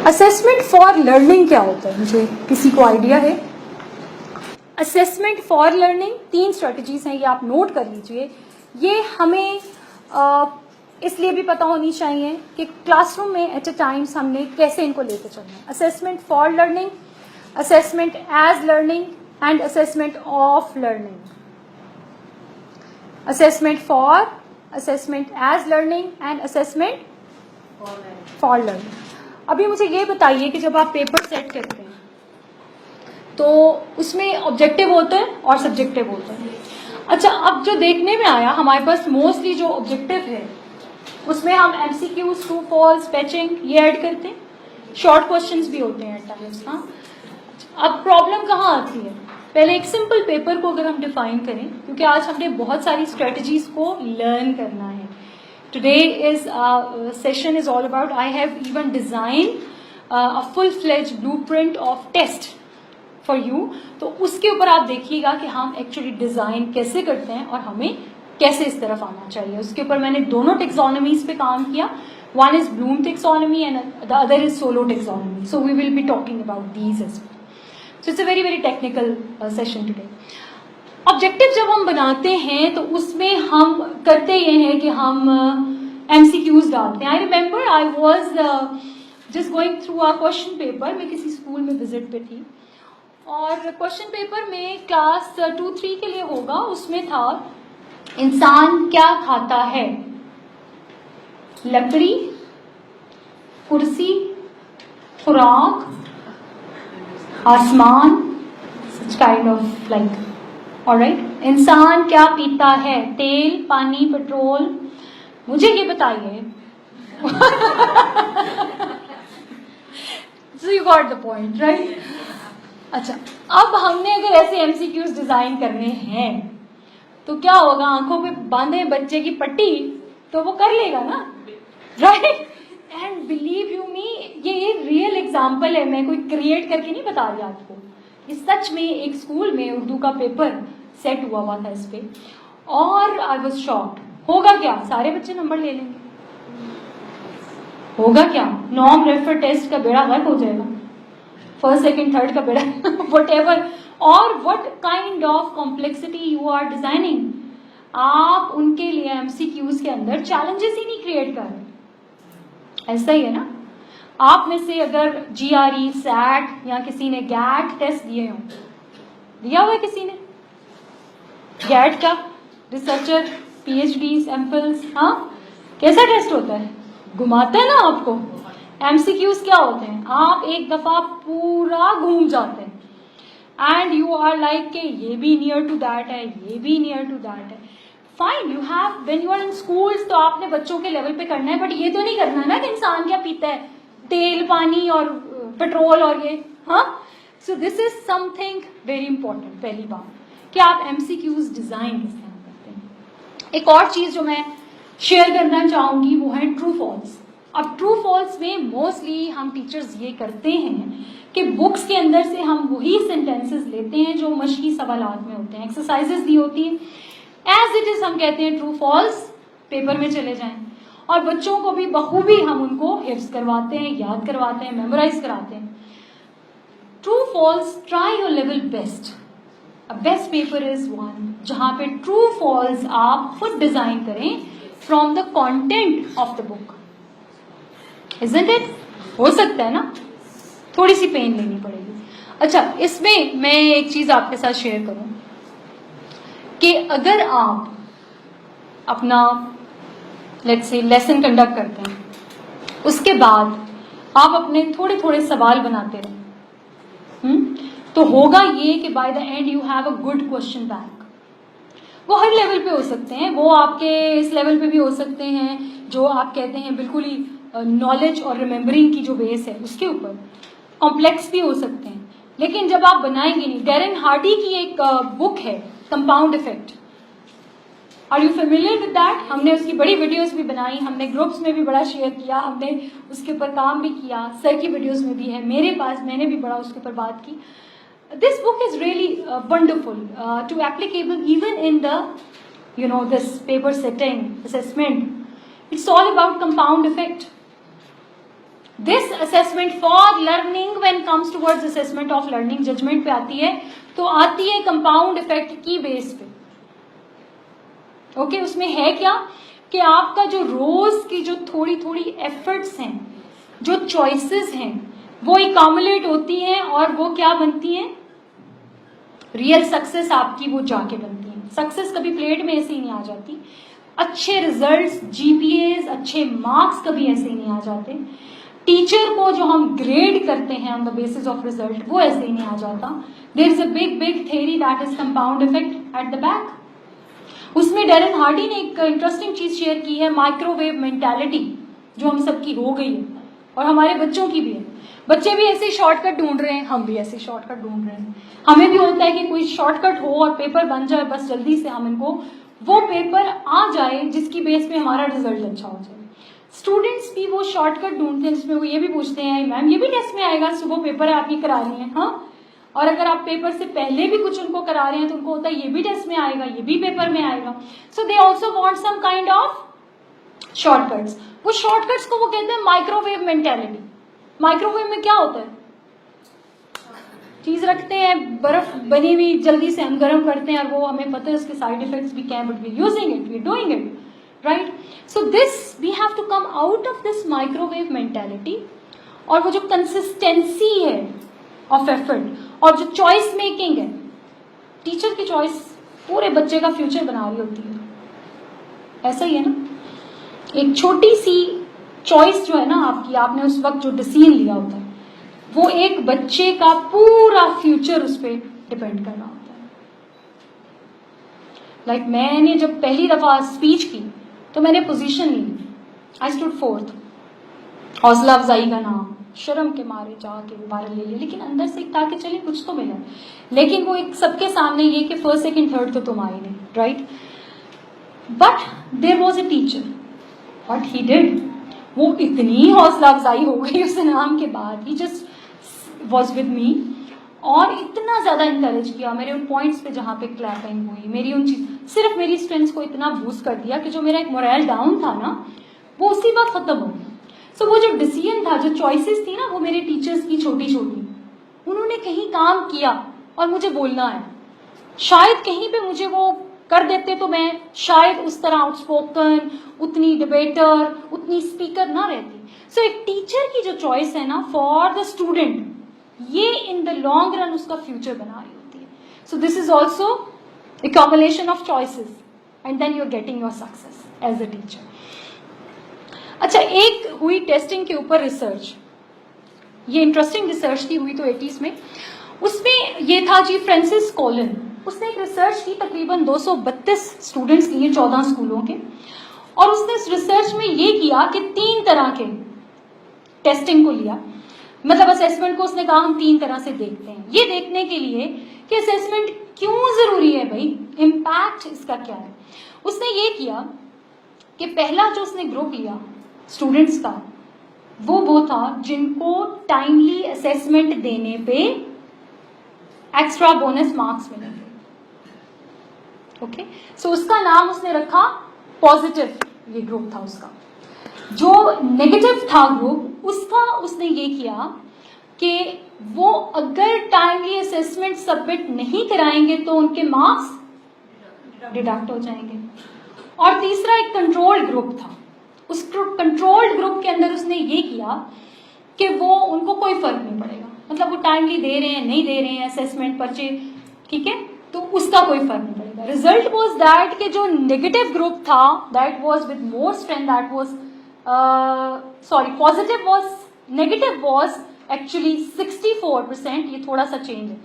Assessment for learning क्या होता है, मुझे किसी को आइडिया है? असेसमेंट फॉर लर्निंग 3 स्ट्रेटजीज हैं, ये आप नोट कर लीजिए। ये हमें इसलिए भी पता होनी चाहिए कि क्लासरूम में एट अ टाइम्स हमने कैसे इनको लेके चलना है। Assessment for learning, assessment as learning and assessment of learning. Assessment for, assessment as learning and assessment for learning. अभी मुझे ये बताइए कि जब आप पेपर सेट करते हैं तो उसमें ऑब्जेक्टिव होते हैं और सब्जेक्टिव होते हैं। अच्छा, अब जो देखने में आया हमारे पास मोस्टली जो ऑब्जेक्टिव है उसमें हम एमसीक्यूज, ट्रू फॉल्स, पैचिंग ये ऐड करते हैं, शॉर्ट क्वेश्चंस भी होते हैं एट टाइम्स। हाँ, अब प्रॉब्लम कहाँ आती है? पहले एक सिंपल पेपर को अगर हम डिफाइन करें, क्योंकि आज हमने बहुत सारी स्ट्रेटजीज को लर्न करना है। Today's session is all about, I have even designed a full-fledged blueprint of test for you. तो उसके ऊपर आप देखिएगा कि हम एक्चुअली डिज़ाइन कैसे करते हैं और हमें कैसे इस तरफ आना चाहिए। उसके ऊपर मैंने दोनों टेक्सोनॉमीज पे काम किया। One is Bloom taxonomy and the other is Solow taxonomy. So we will be talking about these as well. So it's a very, very technical session today. Objective जब हम बनाते हैं तो उसमें हम करते ये हैं कि हम एमसीक्यूज डालते हैं। I remember I was just going through a question paper. मैं किसी स्कूल में विजिट पे थी और क्वेश्चन पेपर में क्लास 2-3 के लिए होगा, उसमें था इंसान क्या खाता है? लकड़ी, कुर्सी, खुराक, आसमान, such kind of like. Alright, इंसान क्या पीता है? तेल, पानी, पेट्रोल। मुझे ये बताइए। So you got the point, right? अच्छा, अब हमने अगर ऐसे एमसीक्यूज डिजाइन करने हैं तो क्या होगा? आंखों पे बांधे बच्चे की पट्टी तो वो कर लेगा ना, राइट? एंड बिलीव यू मी, ये रियल एग्जाम्पल है, मैं कोई क्रिएट करके नहीं बता रही आपको। ये सच में एक स्कूल में उर्दू का पेपर सेट हुआ था इस पे और आई वाज शॉक्ड। होगा क्या? सारे बच्चे नंबर ले लेंगे। होगा क्या? नॉर्म रेफर टेस्ट का बेड़ा गर्क हो जाएगा, फर्स्ट सेकंड थर्ड का बेड़ा व्हाटएवर। और what kind of complexity you are designing. आप उनके लिए एमसीक्यूज के अंदर चैलेंजेस ही नहीं क्रिएट कर रहे। ऐसा ही है ना, आप में से अगर जीआरई, सैट या किसी ने गैट टेस्ट दिए हो, दिया हुआ है किसी ने? गैट का रिसर्चर, पीएचडी, एमफिल्स, हाँ, कैसा टेस्ट होता है? घुमाते हैं ना आपको। एमसीक्यूज क्या होते हैं? आप एक दफा पूरा घूम जाते हैं एंड यू आर लाइक के ये भी नियर टू दैट है, ये भी नियर टू दैट है। Fine, you have when you are in schools तो आपने बच्चों के लेवल पे करना है, बट ये तो नहीं करना ना कि इंसान क्या पीता है, तेल, पानी और पेट्रोल और ये। हाँ, so this is something very important. पहली बात कि आप एमसीक्यूज डिजाइन किस तरह करते हैं। एक और चीज जो मैं शेयर करना चाहूंगी वो है ट्रू फॉल्स। अब ट्रू फॉल्स में मोस्टली हम टीचर्स ये करते हैं कि बुक्स के अंदर से हम वही सेंटेंसेस लेते हैं जो मशकी सवालात में होते हैं, एक्सरसाइजेस दी होती हैं, एज इट इज हम कहते हैं ट्रू फॉल्स, पेपर में चले जाएं और बच्चों को भी बखूबी हम उनको हिफ्ज करवाते हैं, याद करवाते हैं, मेमोराइज कराते हैं। True false, try your level best. Best paper is one जहां पे ट्रू फॉल्स आप खुद डिजाइन करें from the content of the book. Isn't it? हो सकता है ना, थोड़ी सी पेन लेनी पड़ेगी। अच्छा, इसमें मैं एक चीज आपके साथ शेयर करूं कि अगर आप अपना लेट्स से लेसन कंडक्ट करते हैं, उसके बाद आप अपने थोड़े थोड़े सवाल बनाते रहें, तो होगा ये कि by the end you have a good question bank. वो हर लेवल पे हो सकते हैं, वो आपके इस लेवल पे भी हो सकते हैं जो आप कहते हैं बिल्कुल ही नॉलेज और रिमेम्बरिंग की जो बेस है उसके ऊपर, कॉम्प्लेक्स भी हो सकते हैं। लेकिन जब आप बनाएंगे नहीं, डैरेन हार्डी की एक बुक है compound effect, are you familiar with that? हमने उसकी बड़ी वीडियोस भी बनाई, हमने ग्रुप्स में भी बड़ा शेयर किया, हमने उसके ऊपर काम भी किया, सर की वीडियोस में भी है, मेरे पास मैंने भी बड़ा उसके ऊपर बात की। This book is really wonderful to applicable even in the, you know, this paper setting, assessment. It's all about compound effect. This assessment for learning when comes towards assessment of learning judgement पे आती है, तो आती है compound effect की base पे। Okay, उसमें है क्या कि आपका जो रोज की जो थोड़ी थोड़ी एफर्ट्स हैं, जो चॉइसेस हैं, वो इकॉमुलेट होती हैं और वो क्या बनती हैं, रियल सक्सेस आपकी वो जाके बनती है। सक्सेस कभी प्लेट में ऐसे ही नहीं आ जाती, अच्छे रिजल्ट्स, जीपीएस, अच्छे मार्क्स कभी ऐसे ही नहीं आ जाते। टीचर को जो हम ग्रेड करते हैं on the basis of result, वो ऐसे ही नहीं आ जाता। There is a big big theory that is compound effect at the back. उसमें डेरेन हार्डी ने एक इंटरेस्टिंग चीज शेयर की है, माइक्रोवेव मेंटालिटी, जो हम सबकी हो गई है और हमारे बच्चों की भी है। बच्चे भी ऐसे शॉर्टकट ढूंढ रहे हैं, हम भी ऐसे शॉर्टकट ढूंढ रहे हैं। हमें भी होता है कि कोई शॉर्टकट हो और पेपर बन जाए, बस जल्दी से हम इनको वो पेपर आ जाए जिसकी बेस पे हमारा रिजल्ट अच्छा हो जाए। स्टूडेंट्स भी वो शॉर्टकट ढूंढते हैं जिसमें वो ये भी पूछते हैं, मैम ये भी टेस्ट में आएगा, सुबह पेपर है आप ये करा रही हैं, हाँ। और अगर आप पेपर से पहले भी कुछ उनको करा रहे हैं तो उनको होता है ये भी टेस्ट में आएगा, ये भी पेपर में आएगा। So they also want some kind of shortcuts. वो शॉर्टकट्स को वो कहते हैं माइक्रोवेव मेंटेलिटी। माइक्रोवेव में क्या होता है, चीज रखते हैं, बर्फ बनी हुई, जल्दी से हम गर्म करते हैं और वो हमें पता है उसके साइड इफेक्ट्स भी क्या है, but we using it, we doing it, right. So this we have to come out of this microwave mentality. और वो जो कंसिस्टेंसी है ऑफ एफर्ट और जो चॉइस मेकिंग है, टीचर की चॉइस पूरे बच्चे का फ्यूचर बना रही होती है, ऐसा ही है ना। एक छोटी सी चॉइस जो है ना आपकी, आपने उस वक्त जो डिसीजन लिया होता है, वो एक बच्चे का पूरा फ्यूचर उस पर डिपेंड कर रहा होता है। लाइक मैंने जब पहली दफा स्पीच की तो मैंने position Lee, I stood 4th, हौसला अफजाई का नाम, शर्म के मारे जाके दोबारा ले लिया, लेकिन अंदर से था कि चलिए कुछ तो मिला। लेकिन वो एक सबके सामने ये कि 1st, 2nd, 3rd तो तुम आए नहीं, right. But there was a teacher, what he did, वो इतनी हौसला अफजाई हो गई उस नाम के बाद, ही जस्ट वॉज विद मी और इतना ज्यादा इंकरेज किया मेरे उन पॉइंट्स पे जहाँ पे क्लैपिंग हुई, मेरी उन चीज, सिर्फ मेरी स्ट्रेंथ्स को इतना बूस्ट कर दिया कि जो मेरा एक मोरल डाउन था ना, वो उसी वक्त खत्म हो गया। सो वो जो डिसीजन था, जो चॉइसेस थी ना, वो मेरे टीचर्स की छोटी छोटी, उन्होंने कहीं काम किया और मुझे बोलना है। शायद कहीं पे मुझे वो कर देते तो मैं शायद उस तरह आउटस्पोकन, उतनी डिबेटर, उतनी स्पीकर ना रहती। सो एक टीचर की जो चॉइस है ना फॉर द स्टूडेंट, ये इन द लॉन्ग रन उसका फ्यूचर बना रही होती है। So this is also a combination of choices and then you're getting your success as a teacher. अच्छा, एक हुई टेस्टिंग के ऊपर रिसर्च, ये इंटरेस्टिंग रिसर्च थी, हुई तो 80s में। उसमें ये था जी फ्रांसिस कॉलिन, उसने एक रिसर्च की, तकरीबन 232 स्टूडेंट्स लिए 14 स्कूलों के, और उसने इस रिसर्च में ये किया कि 3 तरह के टेस्टिंग को लिया, मतलब असेसमेंट को उसने कहा हम 3 तरह से देखते हैं, ये देखने के लिए कि असेसमेंट क्यों जरूरी है भाई, इम्पैक्ट इसका क्या है। उसने ये किया कि पहला जो उसने ग्रुप लिया स्टूडेंट्स का, वो था जिनको टाइमली असेसमेंट देने पे एक्स्ट्रा बोनस मार्क्स मिलेंगे। ओके, सो उसका नाम उसने रखा पॉजिटिव, ये ग्रुप था उसका। जो नेगेटिव था ग्रुप, उसका उसने ये किया कि वो अगर टाइमली असेसमेंट सबमिट नहीं कराएंगे तो उनके मार्क्स डिडक्ट हो जाएंगे। और तीसरा एक कंट्रोल्ड ग्रुप था, उस कंट्रोल्ड ग्रुप के अंदर उसने ये किया कि वो उनको कोई फर्क नहीं पड़ेगा, मतलब वो टाइमली दे रहे हैं नहीं दे रहे हैं असेसमेंट पर्चे, ठीक है, तो उसका कोई फर्क नहीं पड़ेगा। रिजल्ट वाज दैट कि जो नेगेटिव ग्रुप था that was with more strength, that was positive was, negative was actually 64%, ये थोड़ा सा चेंज है,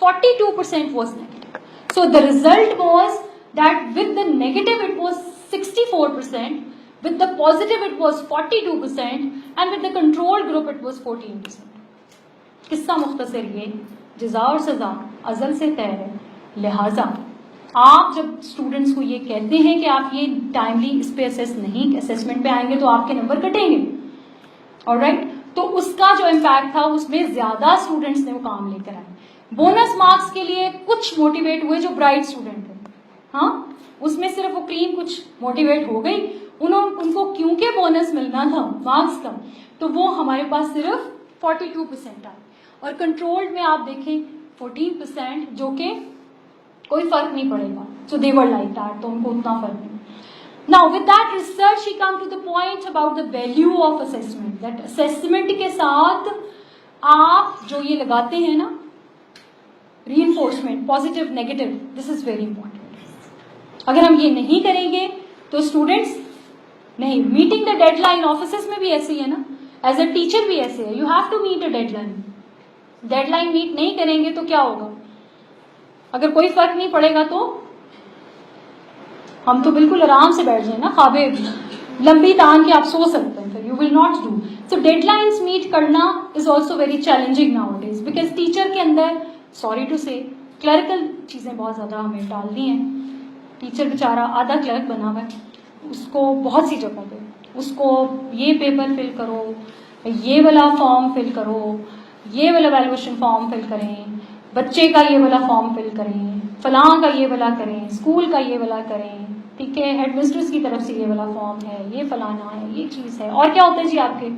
42% was negative. So the result was that with the negative it was 64%, with the positive it was 42%, and with the control group it was 14%. किस्सा मुख्तसर ये, जज़ा और सज़ा अज़ल से तय है, लिहाजा आप जब स्टूडेंट्स को ये कहते हैं कि आप ये टाइमली इस पे असेसमेंट पे आएंगे तो आपके नंबर कटेंगे, ऑलराइट, तो उसका जो इम्पैक्ट था उसमें ज्यादा स्टूडेंट्स ने वो काम लेकर आए। बोनस मार्क्स के लिए कुछ मोटिवेट हुए जो ब्राइट स्टूडेंट थे, हाँ, उसमें सिर्फ वो क्रीम कुछ मोटिवेट हो गई, उनको क्योंकि बोनस मिलना था मार्क्स का, तो वो हमारे पास सिर्फ 42% आए, और कंट्रोल्ड में आप देखें 14%, जो कि कोई फर्क नहीं पड़ेगा, सो दे वर लाइक दैट, तो उनको उतना फर्क नहीं। Now with that research she come to the point about the value of assessment, that assessment के साथ आप जो ये लगाते हैं ना reinforcement, positive negative, this is very important. अगर हम ये नहीं करेंगे तो स्टूडेंट्स नहीं, मीटिंग द डेडलाइन, ऑफिस में भी ऐसे ही है ना, एज अ टीचर भी ऐसे है, you have to meet a deadline. Deadline meet नहीं करेंगे तो क्या होगा, अगर कोई फर्क नहीं पड़ेगा तो हम तो बिल्कुल आराम से बैठ जाए ना, ख्वाबे लंबी तान के आप सो सकते हैं, फिर you will not do. So deadlines meet करना is also very challenging nowadays, because teacher के अंदर, सॉरी टू से, क्लरिकल चीजें बहुत ज्यादा हमें डालनी हैं। टीचर बेचारा आधा क्लर्क बना हुआ है, उसको बहुत सी जगहों पे उसको ये पेपर फिल करो, ये वाला फॉर्म फिल करो, ये वाला वैल्यूएशन फॉर्म फिल करें, बच्चे का ये वाला फॉर्म फिल करें, फलां का ये वाला करें, स्कूल का ये वाला करें, ठीक है, हेडमिस्ट्रेस की तरफ से ये वाला फॉर्म है, ये फलाना है, ये चीज़ है। और क्या होता है जी, आपके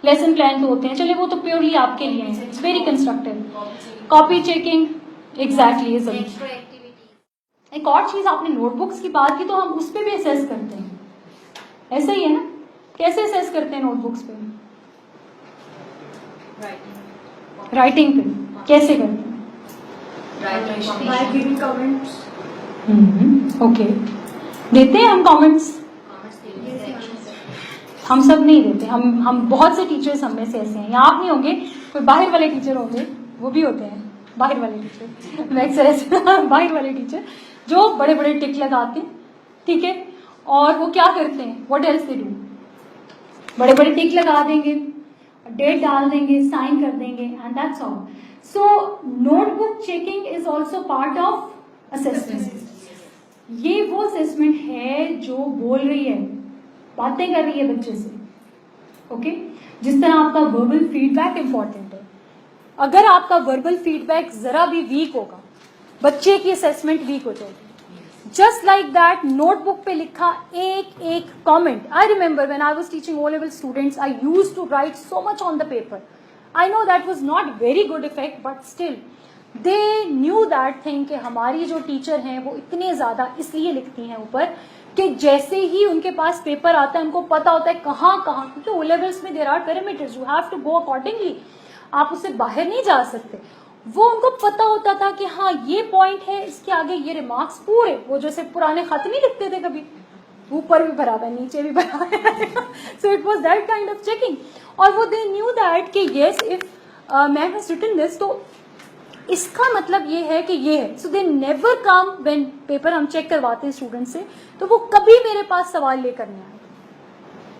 लेसन प्लान तो होते हैं, चलिए वो तो प्योरली आपके लिए है, it's very constructive. Copy checking, exactly, एक और चीज़ आपने नोटबुक्स की बात की, तो हम उस पर भी असेस करते हैं, ऐसा ही है ना, कैसे असेस करते हैं नोटबुक्स पे, राइटिंग पे कैसे करते हैं, ओके, देते हैं हम कमेंट्स, हम सब नहीं देते, हम बहुत से टीचर्स हम में से ऐसे हैं, या आप नहीं होंगे, कोई बाहर वाले टीचर होंगे, वो भी होते हैं बाहर वाले टीचर, बाहर वाले टीचर जो बड़े बड़े टिक लगाते हैं, ठीक है, और वो क्या करते हैं, व्हाट एल्स दे डू, बड़े बड़े टिक लगा देंगे, डेट डाल देंगे, साइन कर देंगे, and that's all. So notebook checking is also part of assessment. ये वो असेसमेंट है जो बोल रही है, बातें कर रही है बच्चे से, ओके। जिस तरह आपका वर्बल फीडबैक इंपॉर्टेंट है, अगर आपका वर्बल फीडबैक जरा भी वीक होगा, बच्चे की असेसमेंट वीक हो जाएगी। जस्ट लाइक दैट, नोटबुक पे लिखा एक एक comment, I remember when I was teaching O level students, I used to write so much on the paper. I know that was not very good effect, but still they knew that thing कि हमारी जो teacher हैं वो इतने ज्यादा इसलिए लिखती हैं ऊपर कि जैसे ही उनके पास पेपर आता है उनको पता होता है कहाँ कहाँ, क्योंकि ओ लेवल्स में there are parameters, you have to go accordingly, आप उससे बाहर नहीं जा सकते। वो उनको पता होता था कि हाँ ये पॉइंट है, इसके आगे ये रिमार्क्स पूरे, वो जैसे पुराने खत नहीं लिखते थे कभी, ऊपर भी भरा हुआ है नीचे भी भरा हुआ है, so it was that kind of checking. और वो दे न्यू दैट कि yes, if ma'am has written this, तो इसका मतलब ये है कि ये है। So they never come, when paper हम चेक करवाते हैं स्टूडेंट से, तो वो कभी मेरे पास सवाल लेकर नहीं आए,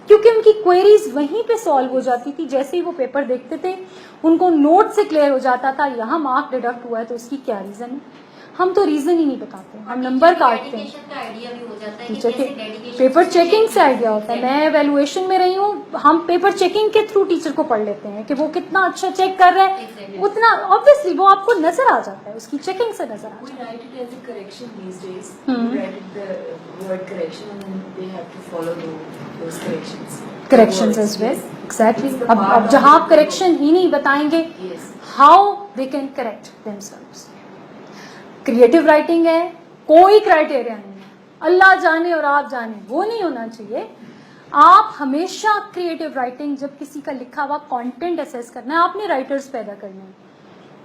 क्योंकि उनकी क्वेरीज वहीं पे सॉल्व हो जाती थी। जैसे ही वो पेपर देखते थे उनको नोट से क्लियर हो जाता था यहाँ मार्क डिडक्ट हुआ है तो इसकी क्या रीजन है। हम तो रीजन ही नहीं बताते, हम नंबर काटते हैं। टीचर के पेपर चेकिंग से आइडिया होता है। मैं एवेल्युएशन में रही हूँ, हम पेपर चेकिंग के थ्रू टीचर को पढ़ लेते हैं कि वो कितना अच्छा चेक कर रहा है, उतना ऑब्वियसली वो आपको नजर आ जाता है, उसकी चेकिंग से नजर आ जाता है। Corrections as well, exactly. अब जहां आप करेक्शन ही नहीं बताएंगे, how they can correct themselves. Creative writing है, कोई क्राइटेरिया नहीं है, अल्लाह जाने और आप जाने, वो नहीं होना चाहिए। आप हमेशा क्रिएटिव राइटिंग, जब किसी का लिखा हुआ कंटेंट असेस करना है, आपने राइटर्स पैदा करने हैं,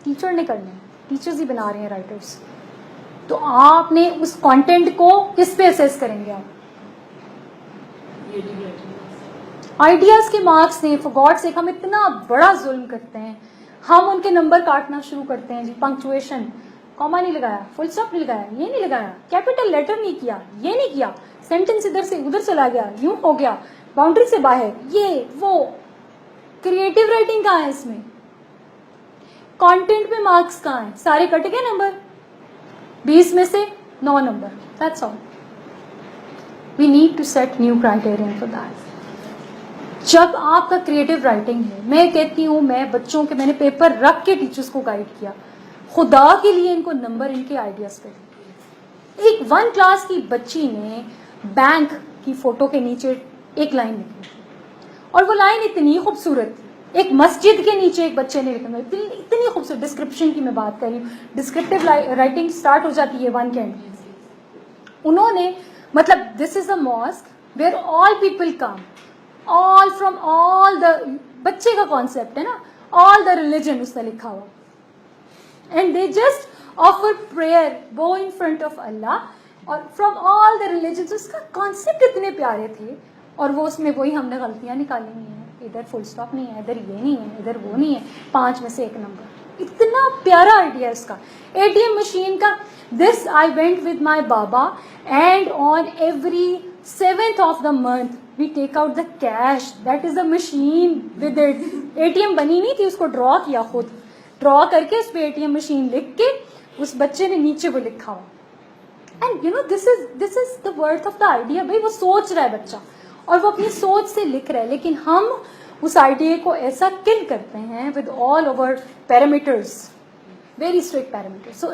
टीचर ने करने हैं, टीचर्स ही बना रहे हैं राइटर्स, तो आपने उस कंटेंट को किस पे असेस करेंगे आप? आइडियाज के मार्क्स नहीं, फॉर गॉड सेक। हम इतना बड़ा जुल्म करते हैं, हम उनके नंबर काटना शुरू करते हैं जी। पंक्चुएशन, कॉमा नहीं लगाया, फुल स्टॉप नहीं लगाया, ये नहीं लगाया, कैपिटल लेटर नहीं किया, ये नहीं किया, सेंटेंस इधर से उधर चला गया, यूं हो गया, बाउंड्री से बाहर, ये वो। क्रिएटिव राइटिंग कहाँ है इसमें? कंटेंट पे मार्क्स कहाँ है? सारे कट गए नंबर, 20 में से 9 नंबर, that's all. We need to set new criterion for that. जब आपका क्रिएटिव राइटिंग है, मैं कहती हूँ, मैं बच्चों के, मैंने पेपर रख के टीचर्स को गाइड किया, खुदा के लिए इनको नंबर इनके आइडियाज पे। एक 1 क्लास की बच्ची ने बैंक की फोटो के नीचे एक लाइन लिखी और वो लाइन इतनी खूबसूरत, एक मस्जिद के नीचे एक बच्चे ने लिखा, इतनी खूबसूरत डिस्क्रिप्शन की मैं बात कर रही हूँ, डिस्क्रिप्टिव राइटिंग स्टार्ट हो जाती है वन के एंड। उन्होंने मतलब this is a mosque where all people come, all from all the, बच्चे का कॉन्सेप्ट है ना, ऑल द रिलीजन उसने लिखा हुआ, and they just offer prayer वो इन फ्रंट ऑफ अल्लाह और फ्रॉम ऑल द रिलीजन। उसका कॉन्सेप्ट इतने प्यारे थे, और वो उसमें वही हमने गलतियां निकाली हुई हैं, इधर फुल स्टॉप नहीं है, इधर ये नहीं है, इधर वो नहीं है, 5 में से 1 नंबर। इतना प्यारा आइडिया इसका। एटीएम मशीन का, this I went with my Baba and on every 7th of the month we take out the cash, that is the machine with it। ATM बनी नहीं थी, उसको ड्रॉ किया, खुद ड्रॉ करके उस पर एटीएम मशीन लिख के उस बच्चे ने नीचे वो लिखा हुआ। And you know this is the worth of the idea. भाई वो सोच रहा है बच्चा और वो अपनी सोच से लिख रहा है, लेकिन हम उस आइडिया को ऐसा किल करते हैं with all over parameters, very strict parameters. So